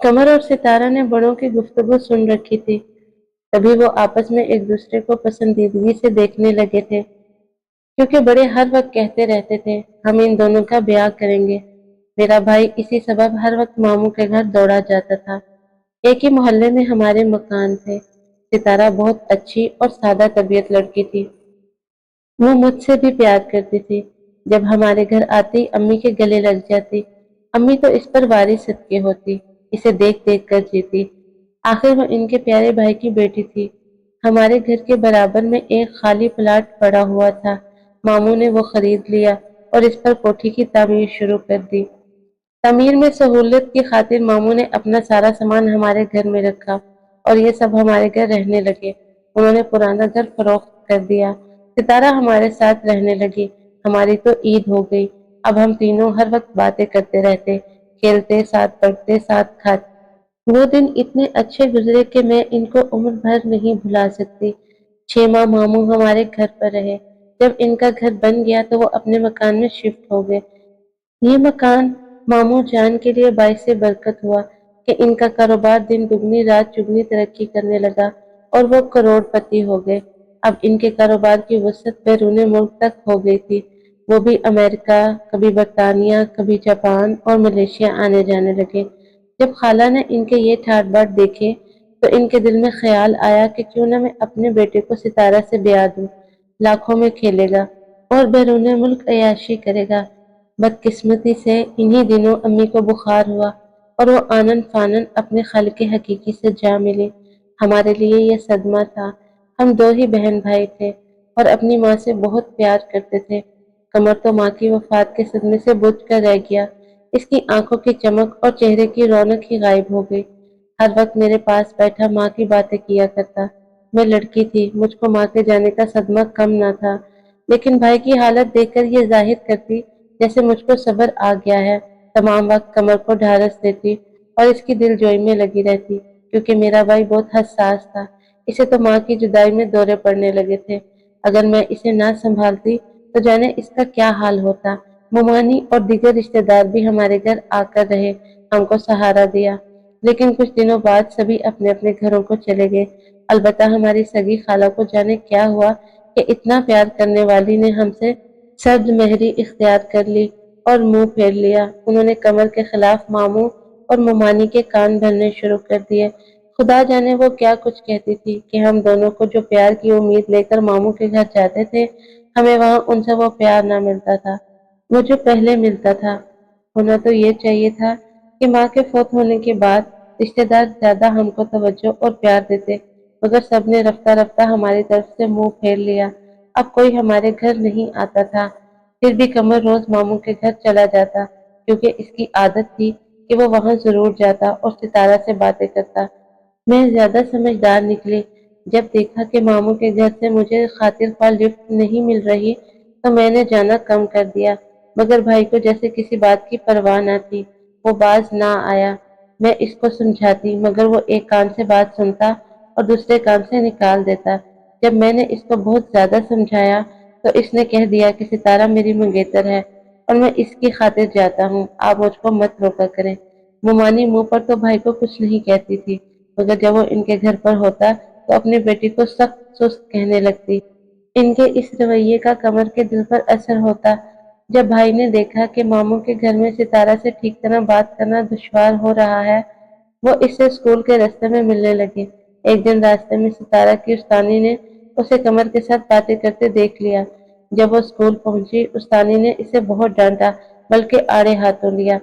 कमर और सितारा ने बड़ों की गुफ्तगू सुन रखी थी, तभी वो आपस में एक दूसरे को पसंदीदगी से देखने लगे थे, क्योंकि बड़े हर वक्त कहते रहते थे, हम इन दोनों का ब्याह करेंगे। मेरा भाई इसी सबब हर वक्त मामू के घर दौड़ा जाता था। एक ही मोहल्ले में हमारे मकान थे। सितारा बहुत अच्छी और सादा तबीयत लड़की थी। वो मुझसे भी प्यार करती थी। जब हमारे घर आती अम्मी के गले लग जाती। अम्मी तो इस पर वारिस सदके होती, इसे देख देख कर जीती। आखिर वो इनके प्यारे भाई की बेटी थी। हमारे घर के बराबर में एक खाली प्लाट पड़ा हुआ था। मामू ने वो खरीद लिया और इस पर कोठी की तामीर शुरू कर दी। तामीर में सहूलियत की खातिर मामू ने अपना सारा सामान हमारे घर में रखा और ये सब हमारे घर रहने लगे। उन्होंने पुराना घर फरोख्त कर दिया। सितारा हमारे साथ रहने लगी। हमारी तो ईद हो गई। अब हम तीनों हर वक्त बातें करते रहते, खेलते, साथ पढ़ते, साथ खाते। वो दिन इतने अच्छे गुजरे कि मैं इनको उम्र भर नहीं भुला सकती। 6 माह मामू हमारे घर पर रहे। जब इनका घर बन गया तो वो अपने मकान में शिफ्ट हो गए। ये मकान मामू जान के लिए बाइस से बरकत हुआ कि इनका कारोबार दिन दुगनी रात चुगनी तरक्की करने लगा और वो करोड़पति हो गए। अब इनके कारोबार की वसअत बैरून मुल्क तक हो गई थी। वो भी अमेरिका, कभी बरतानिया, कभी जापान और मलेशिया आने जाने लगे। जब खाला ने इनके ये ठाट बाट देखे तो इनके दिल में ख्याल आया कि क्यों ना मैं अपने बेटे को सितारा से ब्याह दूं। लाखों में खेलेगा और बैरून मुल्क अय्याशी करेगा। बदकिस्मती से इन्हीं दिनों अम्मी को बुखार हुआ और वो आनन फानन अपने खालिक हकीकी से जा मिली। हमारे लिए यह सदमा था। हम दो ही बहन भाई थे और अपनी माँ से बहुत प्यार करते थे। कमर तो माँ की वफात के सदमे से बुझ कर रह गया। इसकी आंखों की चमक और चेहरे की रौनक ही गायब हो गई। हर वक्त मेरे पास बैठा माँ की बातें किया करता। मैं लड़की थी, मुझको माँ के जाने का सदमा कम ना था, लेकिन भाई की हालत देखकर ये जाहिर करती जैसे मुझको सब्र आ गया है। तमाम वक्त कमर को ढारस देती और इसकी दिलजोई में लगी रहती, क्योंकि मेरा भाई बहुत हसास था। इसे तो माँ की जुदाई में दौरे पड़ने लगे थे। अगर मैं इसे ना संभालती तो जाने इसका क्या हाल होता। मुमानी और दीगर रिश्तेदार भी हमारे घर आकर रहे, हमको सहारा दिया, लेकिन कुछ दिनों बाद सभी अपने अपने घरों को चले गए। अलबत्ता हमारी सगी खाला को जाने क्या हुआ कि इतना प्यार करने वाली ने हमसे सर्द मेहरी इख्तियार कर ली और मुंह फेर लिया। उन्होंने कमर के खिलाफ मामू और मुमानी के कान भरने शुरू कर दिए। खुदा जाने वो क्या कुछ कहती थी कि हम दोनों को जो प्यार की उम्मीद लेकर मामू के घर जाते थे, हमें वहां उनसे वो प्यार ना मिलता था वो जो पहले मिलता था। होना तो ये चाहिए था कि माँ के फौत होने के बाद रिश्तेदार ज्यादा हमको तवज्जो और प्यार देते, मगर सबने रफ्ता रफ्ता हमारी तरफ से मुंह फेर लिया। अब कोई हमारे घर नहीं आता था। फिर भी कमर रोज मामू के घर चला जाता, क्योंकि इसकी आदत थी कि वो वहां जरूर जाता और सितारा से बातें करता। मैं ज्यादा समझदार निकली। जब देखा कि मामू के घर से मुझे खातिर ख्वाह लिफ्ट नहीं मिल रही तो मैंने जाना कम कर दिया, मगर भाई को जैसे किसी बात की परवाह न थी। वो बाज ना आया। मैं इसको समझाती मगर वो एक कान से बात सुनता और दूसरे कान से निकाल देता। जब मैंने इसको बहुत ज्यादा समझाया तो इसने कह दिया कि सितारा मेरी मंगेतर है और मैं इसकी खातिर जाता हूँ, आप मुझको मत रोका करें। मुमानी मुंह पर तो भाई को कुछ नहीं कहती थी, मगर जब वो इनके घर पर होता तो अपनी बेटी को सख्त सुस्त कहने लगती। इनके इस रवैये का कमर के दिल पर असर होता। जब भाई ने देखा कि मामू के घर में सितारा से ठीक तरह बात करना दुश्वार हो रहा है, वो इससे स्कूल के रास्ते में मिलने लगे। एक दिन रास्ते में सितारा की उस्तानी ने उसे कमर के साथ बातें करते देख लिया। जब वो स्कूल पहुंची, उस्तानी ने इसे बहुत डांटा, बल्कि आड़े हाथों लिया।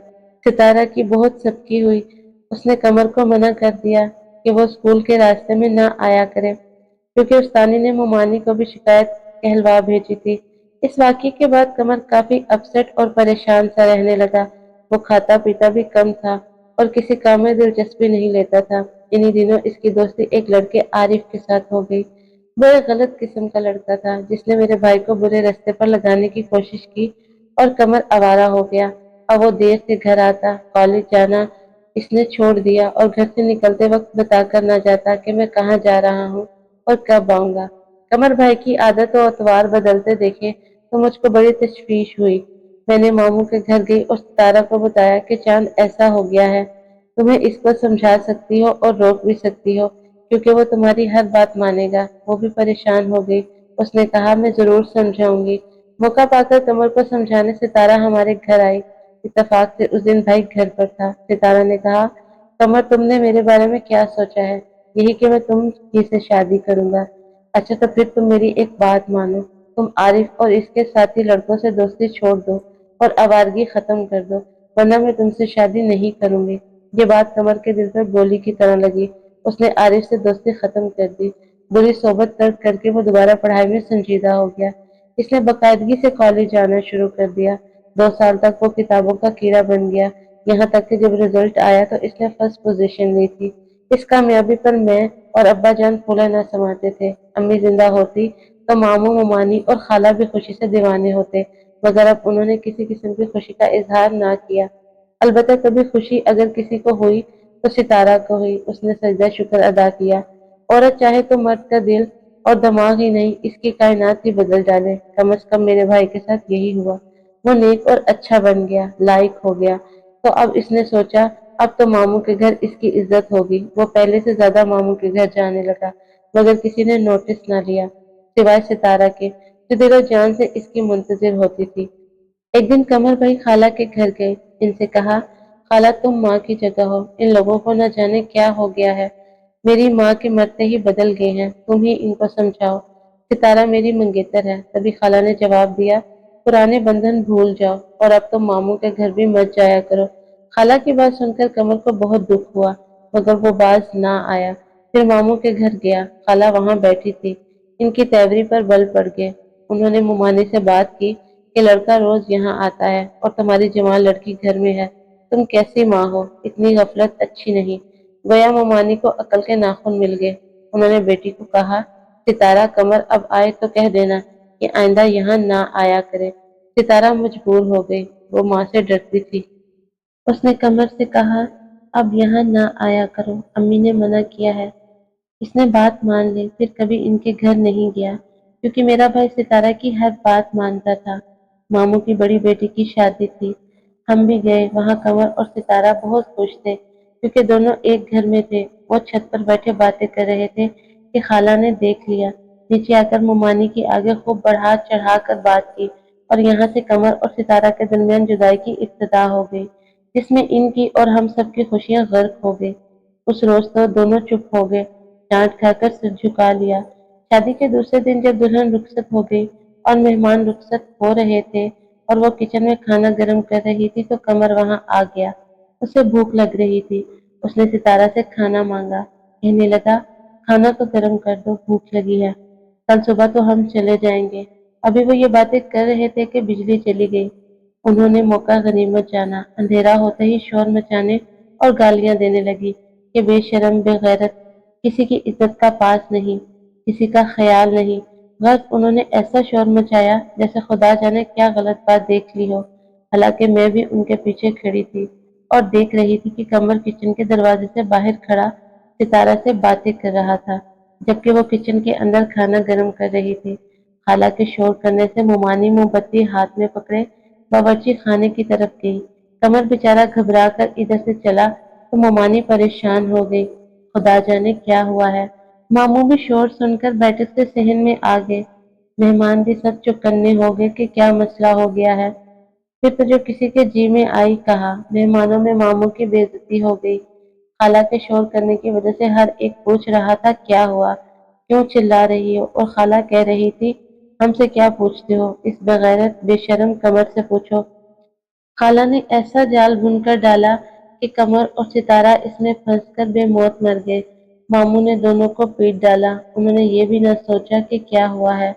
सितारा की बहुत सबकी हुई। उसने कमर को मना कर दिया कि वो स्कूल के रास्ते में ना आया करे, क्योंकि उस्तानी ने मुमानी को भी शिकायत कहलवा भेजी थी। इस वाक़ये के बाद कमर काफी अपसेट और परेशान सा रहने लगा। वो खाता पीता भी कम था और किसी काम में दिलचस्पी नहीं लेता था। इन्हीं दिनों इसकी दोस्ती एक लड़के आरिफ के साथ हो गई। वो एक गलत किस्म का लड़का था जिसने मेरे भाई को बुरे रास्ते पर लगाने की कोशिश की और कमर आवारा हो गया। अब वो देर से घर आता, कॉलेज जाना इसने छोड़ दिया और घर से निकलते वक्त बताकर ना जाता कि मैं कहाँ जा रहा हूँ और कब आऊंगा। कमर भाई की आदत और अतवार बदलते देखे तो मुझको बड़ी तशवीश हुई। मैंने मामू के घर गई और सितारा को बताया कि चांद ऐसा हो गया है। तुम्हें इसको समझा सकती हो और रोक भी सकती हो, क्योंकि वो तुम्हारी हर बात मानेगा। वो भी परेशान हो गई। उसने कहा, मैं जरूर समझाऊंगी। मौका पाकर कमर को समझाने सितारा हमारे घर आई। इत्तेफाक से उस दिन भाई घर पर था। सितारा ने कहा, कमर, तुमने मेरे बारे में क्या सोचा है? यही कि मैं तुम ही से शादी करूंगा। अच्छा, तो फिर तुम मेरी एक बात मानो। तुम आरिफ और इसके साथी लड़कों से दोस्ती छोड़ दो और आवारगी खत्म कर दो, वरना मैं तुमसे शादी नहीं करूंगी। ये बात कमर के दिल पर गोली की तरह लगी। उसने आरिफ से दोस्ती खत्म कर दी। बुरी सोबत तर्क करके वो दोबारा पढ़ाई में संजीदा हो गया। इसने बाकायदगी से कॉलेज जाना शुरू कर दिया। 2 साल तक वो किताबों का कीड़ा बन गया। यहाँ तक कि जब रिजल्ट आया तो इसने फर्स्ट पोजीशन ली थी। इस कामयाबी पर मैं और अब्बा जान फूला न समाते थे। अम्मी जिंदा होती तो मामू, ममानी और खाला भी खुशी से दीवाने होते, मगर अब उन्होंने किसी किस्म की खुशी का इजहार ना किया। अलबत्ता कभी खुशी अगर किसी को हुई तो सितारा को हुई। उसने सजदा शुक्र अदा किया। औरत चाहे तो मर्द का दिल और दिमाग ही नहीं, इसकी कायनात ही बदल डाले। कम अज कम मेरे भाई के साथ यही हुआ। वो नेक और अच्छा बन गया, लायक हो गया। तो अब इसने सोचा, अब तो मामू के घर इसकी इज्जत होगी। वो पहले से ज्यादा मामू के घर जाने लगा, मगर किसी ने नोटिस ना लिया, सिवाय सितारा के, जो दिलो जान से इसकी मुंतजिर होती थी। एक दिन कमर भाई खाला के घर गए। इनसे कहा, खाला, तुम माँ की जगह हो। इन लोगों को न जाने क्या हो गया है। मेरी माँ के मरते ही बदल गए हैं। तुम ही इनको समझाओ। सितारा मेरी मंगेतर है। तभी खाला ने जवाब दिया, पुराने बंधन भूल जाओ और अब तो मामू के घर भी मत जाया करो। खाला की बात सुनकर कमर को बहुत दुख हुआ, मगर वो बाज ना आया। फिर मामू के घर गया। खाला वहां बैठी थी। इनकी तेवरी पर बल पड़ गए। उन्होंने मुमानी से बात की कि लड़का रोज यहाँ आता है और तुम्हारी जवान लड़की घर में है। तुम कैसी माँ हो? इतनी गफलत अच्छी नहीं। गोया मुमानी को अकल के नाखून मिल गए। उन्होंने बेटी को कहा, सितारा, कमर अब आए तो कह देना कि आइंदा यहाँ ना आया करे। सितारा मजबूर हो गई। वो माँ से डरती थी। उसने कमर से कहा, अब यहाँ ना आया करो, अम्मी ने मना किया है। इसने बात मान ली। फिर कभी इनके घर नहीं गया, क्योंकि मेरा भाई सितारा की हर बात मानता था। मामू की बड़ी बेटी की शादी थी। हम भी गए। वहां कमर और सितारा बहुत खुश थे, क्योंकि दोनों एक घर में थे। वो छत पर बैठे बातें कर रहे थे कि खाला ने देख लिया। नीचे आकर मुमानी की आगे खूब बढ़ा चढ़ा कर बात की, और यहाँ से कमर और सितारा के दरमियान जुदाई की इब्तिदा हो गई, जिसमें इनकी और हम सब की खुशियां गर्क हो गई। उस रोज तो दोनों चुप हो गए, डांट खाकर सिर झुका लिया। शादी के दूसरे दिन जब दुल्हन रुखसत हो गई और मेहमान रुखसत हो रहे थे और वो किचन में खाना गर्म कर रही थी, तो कमर वहां आ गया। उसे भूख लग रही थी। उसने सितारा से खाना मांगा। कहने लगा, खाना तो गर्म कर दो, भूख लगी है। कल सुबह तो हम चले जाएंगे। अभी वो ये बातें कर रहे थे कि बिजली चली गई। उन्होंने मौका गनीमत जाना। अंधेरा होते ही शोर मचाने और गालियां देने लगी कि बेशरम, बेगैरत, किसी की इज्जत का पास नहीं, किसी का ख्याल नहीं। बस उन्होंने ऐसा शोर मचाया जैसे खुदा जाने क्या गलत बात देख ली हो। हालांकि मैं भी उनके पीछे खड़ी थी और देख रही थी कि कमर किचन के दरवाजे से बाहर खड़ा सितारा से बातें कर रहा था, जबकि वो किचन के अंदर खाना गर्म कर रही थी। हालांकि शोर करने से मुमानी मोमबत्ती हाथ में पकड़े बावर्ची खाने की तरफ गई। कमर बेचारा घबरा कर इधर से चला तो मुमानी परेशान हो गई। खुदा जाने क्या हुआ है। मामू भी शोर सुनकर बैठक से सहन में आ गए। मेहमान भी सब चौकन्ने हो गए कि क्या मसला हो गया है। फिर तो जो किसी के जी में आई कहा। मेहमानों में मामू की बेइज्जती हो गई। खाला के शोर करने की वजह से हर एक पूछ रहा था, क्या हुआ, क्यों चिल्ला रही हो? और खाला कह रही थी, हमसे क्या पूछते हो, इस बेगैरत बेशर्म कमर से पूछो। खाला ने ऐसा जाल बुनकर डाला कि कमर और सितारा इसमें फंसकर बेमौत मर गए। मामू ने दोनों को पीट डाला। उन्होंने ये भी न सोचा कि क्या हुआ है।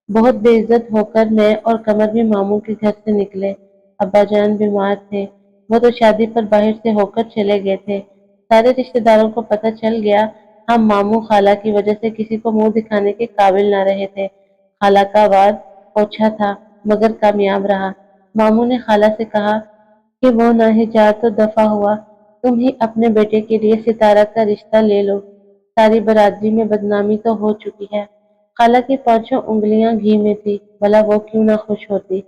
बहुत बेइज्जत होकर मैं और कमर भी मामू के घर से निकले। अब्बाजान बीमार थे। वो तो शादी पर बाहर से होकर चले गए थे। सारे रिश्तेदारों को पता चल गया। हम मामू खाला की वजह से किसी को मुंह दिखाने के काबिल न रहे थे। खाला का वार ओछा था, मगर कामयाब रहा। मामू ने खाला से कहा कि वो नाहिजात तो दफा हुआ, तुम ही अपने बेटे के लिए सितारा का रिश्ता ले लो। सारी बरादरी में बदनामी तो हो चुकी है। खाला की पांचों उंगलियां घी में थी, भला वो क्यों ना खुश होती।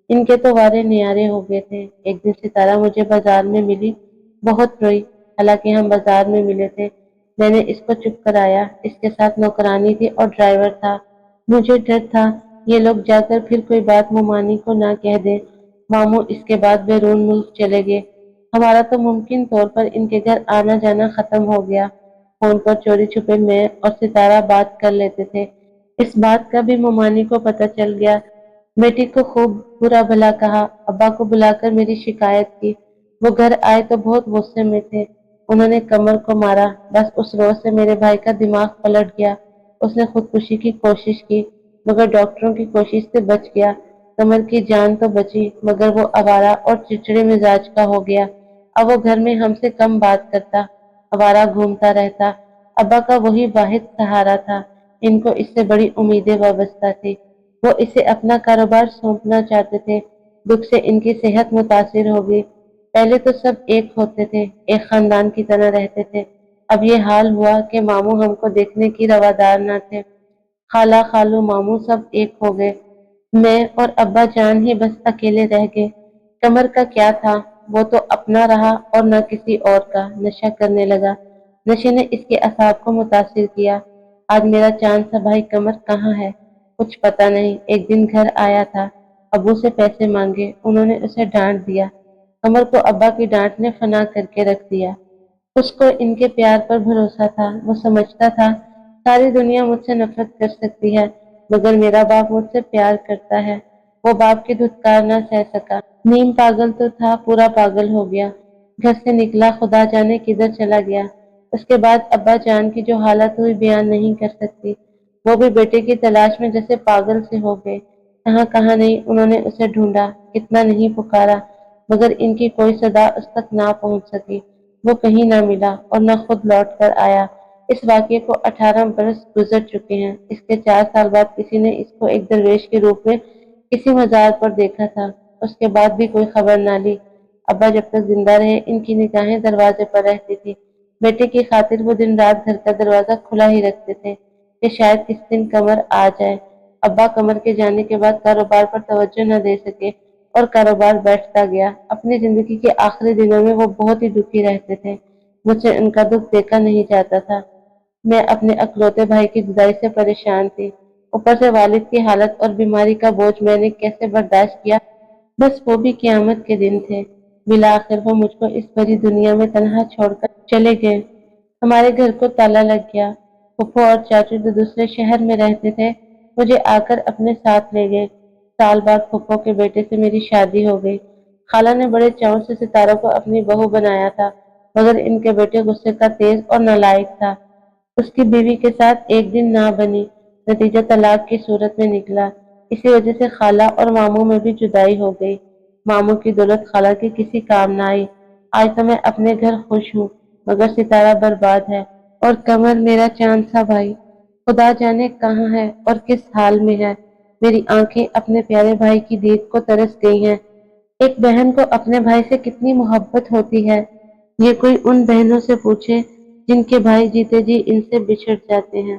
इनके तो वारे नियारे हो गए थे। एक दिन सितारा मुझे बाजार में मिली, बहुत रोई। حالانکہ ہم بازار میں ملے تھے۔ میں نے اس کو چپ کرایا، اس کے ساتھ نوکرانی تھی اور ڈرائیور تھا۔ مجھے ڈر تھا یہ لوگ جا کر پھر کوئی بات ممانی کو نہ کہہ دیں۔ ماموں اس کے بعد بیرون ملک چلے گئے۔ ہمارا تو ممکن طور پر ان کے گھر آنا جانا ختم ہو گیا۔ فون پر چوری چھپے میں اور ستارہ بات کر لیتے تھے۔ اس بات کا بھی ممانی کو پتہ چل گیا۔ بیٹی کو خوب برا بھلا کہا، ابا کو بلا کر میری شکایت کی۔ وہ گھر آئے تو بہت غصے میں تھے۔ انہوں نے کمر کو مارا۔ بس اس روز سے میرے بھائی کا دماغ پلٹ گیا۔ اس نے خودکشی کی کوشش کی مگر ڈاکٹروں کی کوشش سے بچ گیا۔ کمر کی جان تو بچی مگر وہ آوارہ اور چڑچڑے مزاج کا ہو گیا۔ اب وہ گھر میں ہم سے کم بات کرتا، آوارہ گھومتا رہتا۔ ابا کا وہی واحد سہارا تھا۔ ان کو اس سے بڑی امیدیں وابستہ تھی۔ وہ اسے اپنا کاروبار سونپنا چاہتے تھے۔ دکھ سے ان کی صحت متاثر ہو گئی۔ پہلے تو سب ایک ہوتے تھے، ایک خاندان کی طرح رہتے تھے۔ اب یہ حال ہوا کہ ماموں ہم کو دیکھنے کی روادار نہ تھے۔ خالہ خالو ماموں سب ایک ہو گئے۔ میں اور ابا جان ہی بس اکیلے رہ گئے۔ کمر کا کیا تھا، وہ تو اپنا رہا اور نہ کسی اور کا۔ نشہ کرنے لگا۔ نشے نے اس کے اعصاب کو متاثر کیا۔ آج میرا چاند سا بھائی کمر کہاں ہے؟ کچھ پتہ نہیں۔ ایک دن گھر آیا تھا، ابو سے پیسے مانگے، انہوں نے اسے ڈانٹ دیا۔ کمر کو ابا کی ڈانٹ نے فنا کر کے رکھ دیا۔ اس کو ان کے پیار پر بھروسہ تھا۔ وہ سمجھتا تھا ساری دنیا مجھ سے نفرت کر سکتی ہے مگر میرا باپ مجھ سے پیار کرتا ہے۔ وہ باپ کی دھتکار نہ سہ سکا۔ نیم پاگل تو تھا، پورا پاگل ہو گیا۔ گھر سے نکلا خدا جانے کدھر چلا گیا۔ اس کے بعد ابا جان کی جو حالت ہوئی بیان نہیں کر سکتی۔ وہ بھی بیٹے کی تلاش میں جیسے پاگل سے ہو گئے۔ کہاں کہاں نہیں انہوں نے اسے ڈھونڈا، کتنا نہیں پکارا مگر ان کی کوئی صدا اس تک نہ پہنچ سکی۔ وہ کہیں نہ ملا اور نہ خود لوٹ کر آیا۔ اس واقعے کو 18 برس گزر چکے ہیں۔ اس کے 4 سال بعد کسی نے اس کو ایک درویش کے روپ میں کسی مزار پر دیکھا تھا۔ اس کے بعد بھی کوئی خبر نہ لی۔ ابا جب تک زندہ رہے ان کی نگاہیں دروازے پر رہتی تھی۔ بیٹے کی خاطر وہ دن رات گھر کا دروازہ کھلا ہی رکھتے تھے کہ شاید کس دن کمر آ جائے۔ ابا کمر کے جانے کے بعد کاروبار پر توجہ نہ دے سکے اور کاروبار بیٹھتا گیا۔ اپنی زندگی کے آخری دنوں میں وہ بہت ہی دکھی رہتے تھے۔ مجھ سے ان کا دکھ دیکھا نہیں جاتا تھا۔ میں اپنے اکلوتے بھائی کی جدائی سے پریشان تھی۔ اوپر سے والد کی حالت اور بیماری کا بوجھ میں نے کیسے برداشت کیا؟ بس وہ بھی قیامت کے دن تھے۔ بالآخر وہ مجھ کو اس بڑی دنیا میں تنہا چھوڑ کر چلے گئے۔ ہمارے گھر کو تالا لگ گیا۔ پھپھو اور چاچو جو دوسرے شہر میں رہتے تھے مجھے آ کر اپنے ساتھ لے گئے۔ سال بعد پھپھو کے بیٹے سے میری شادی ہو گئی۔ خالہ نے بڑے چاؤ سے ستارہ کو اپنی بہو بنایا تھا مگر ان کے بیٹے غصے کا تیز اور نالائق تھا۔ اس کی بیوی کے ساتھ ایک دن نہ بنی، نتیجہ طلاق کی صورت میں نکلا۔ اسی وجہ سے خالہ اور ماموں میں بھی جدائی ہو گئی۔ ماموں کی دولت خالہ کی کسی کام نہ آئی۔ آج تو میں اپنے گھر خوش ہوں مگر ستارہ برباد ہے اور کمر میرا چاند سا بھائی خدا جانے کہاں ہے اور کس حال میں ہے۔ میری آنکھیں اپنے پیارے بھائی کی دید کو ترس گئی ہیں۔ ایک بہن کو اپنے بھائی سے کتنی محبت ہوتی ہے یہ کوئی ان بہنوں سے پوچھے جن کے بھائی جیتے جی ان سے بچھڑ جاتے ہیں۔